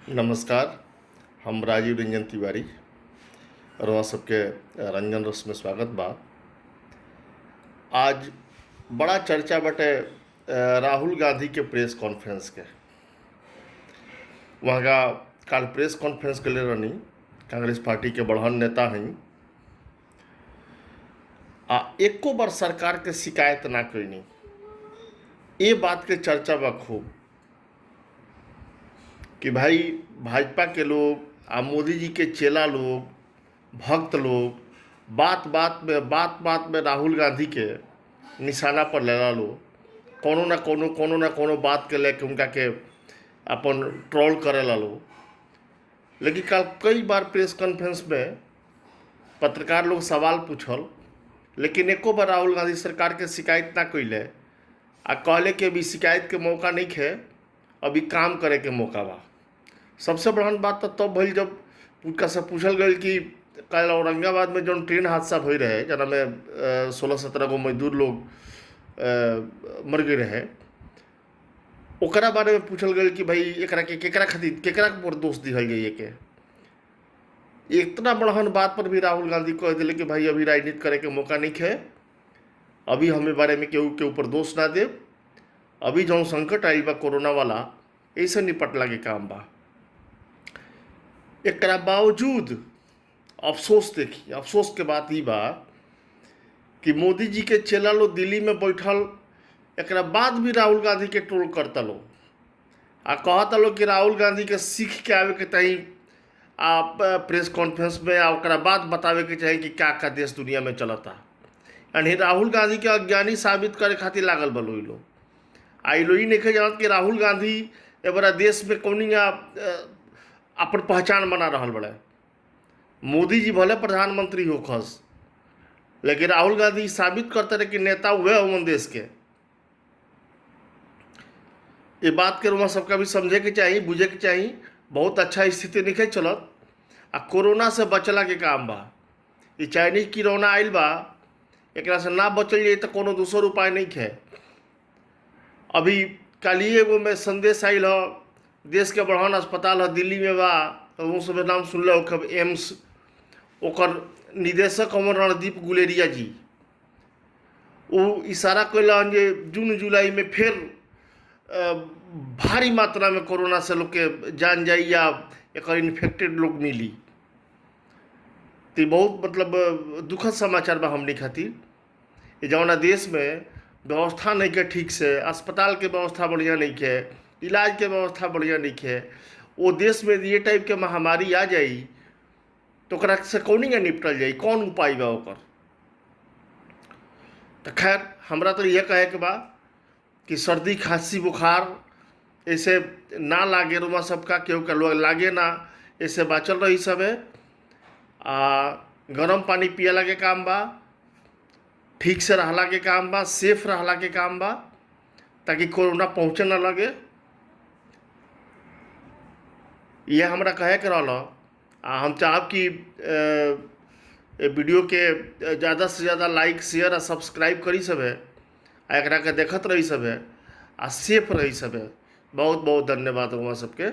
नमस्कार। हम राजीव रंजन तिवारी और वहाँ सबके रंजन रस में स्वागत बा। आज बड़ा चर्चा बटे राहुल गांधी के प्रेस कॉन्फ्रेंस के। वहाँ का काल प्रेस कॉन्फ्रेंस के लिए रहनी कांग्रेस पार्टी के बढ़न नेता हैं आ एको बार सरकार के शिकायत ना कैनी। ये बात के चर्चा बा खूब कि भाई भाजपा के लोग आ मोदी जी के चेला लोग भक्त लोग बात बात में राहुल गांधी के निशाना पर लेला लो, कोनो ना कोनो बात के लेके उनका के अपन ट्रोल करे ला लो। लेकिन कल कई बार प्रेस कॉन्फ्रेंस में पत्रकार लोग सवाल पूछल, लेकिन एको बार राहुल गांधी सरकार के शिकायत ना कैले आ कहले कि अभी शिकायत के मौका नहीं है, अभी काम करे के मौका बा। सबसे बड़हन बात तो तब भइल जब उनका से पूछल गई कि कल औरंगाबाद में जो ट्रेन हादसा भई रहे जना में 16-17 गो मजदूर लोग मर गए रहे, ओकरा बारे में पूछल गई कि भाई एकरा के केकरा खातिर केकरा पर दोष दिहल गई के। इतना बड़हन बात पर भी राहुल गांधी कह दिले कि भाई अभी राजनीति करे के मौका नहीं है, अभी हमें बारे में केहू के ऊपर दोष ना दे, अभी जो संकट आइल बा कोरोना वाला ऐसे निपटला के काम बा। एकरा बावजूद अफसोस देखी, अफसोस के बात ही बा कि मोदी जी के चेला लोग दिल्ली में बैठल एकरा बाद भी राहुल गांधी के ट्रोल करता लो आ कहता लो कि राहुल गांधी के सीख के आवे के तही आप प्रेस कॉन्फ्रेंस में आ ओकरा बाद बतावे के चाही कि का देश दुनिया में चलता। यानी राहुल गांधी के अज्ञानी साबित करे खातिर लागल बलो लोग। आई लोग ही नहीं जानत कि राहुल गांधी ए बड़ा देश में कौनी अपन पहचान बना रहा बड़े। मोदी जी भले प्रधानमंत्री हो खस, लेकिन राहुल गांधी साबित करते रहे कि नेता हुए होवन देश के। ये बात के रुआ सबका भी समझे के चाहिए, बुझे के चाहिए। बहुत अच्छा स्थिति नहीं चलत आ कोरोना से बचला के काम बा। ये चाइनीज कोरोना आइल बा, एकरा से ना बचल जाए तो कोनो दूसर उपाय नहीं है। अभी कालिए एगो में संदेश आइल ह, देश के बड़हन अस्पताल है दिल्ली में बा, तो वो सब नाम सुनल हो कब एम्स, ओकर निदेशक हमर रणदीप गुलेरिया जी वो इशारा कैलन जे जून जुलाई में फिर भारी मात्रा में कोरोना से लोग के जान जाई या एक इन्फेक्टेड लोग मिली। तो बहुत मतलब दुखद समाचार बा हमनी खातिर। जौना देश में व्यवस्था नहीं के ठीक से, अस्पताल के व्यवस्था बढ़िया नहीं है, इलाज के व्यवस्था बढ़िया नहीं है, वो देश में ये टाइप के महामारी आ जाई तो ओकरा से कौनी निपटल जाई, कौन उपाय बा ओकर। तो खैर हमरा तो यह कहे के बा कि सर्दी खांसी बुखार ऐसे ना लागे, रुआ सबका केहू के लोग लागे ना, ऐसे बाचल रही सब है। गरम पानी पियला के काम बा, ठीक से रहला के काम बा, सेफ रहला के काम बा, ताकि कोरोना पहुँचे ना लगे। यह हमरा कहे के रहल। हम चाहब कि वीडियो के ज़्यादा से ज़्यादा लाइक शेयर और सब्सक्राइब करी सब है, एकरा के देखत रही सब है आ सेफ रही सब है। बहुत बहुत धन्यवाद वहाँ सबके।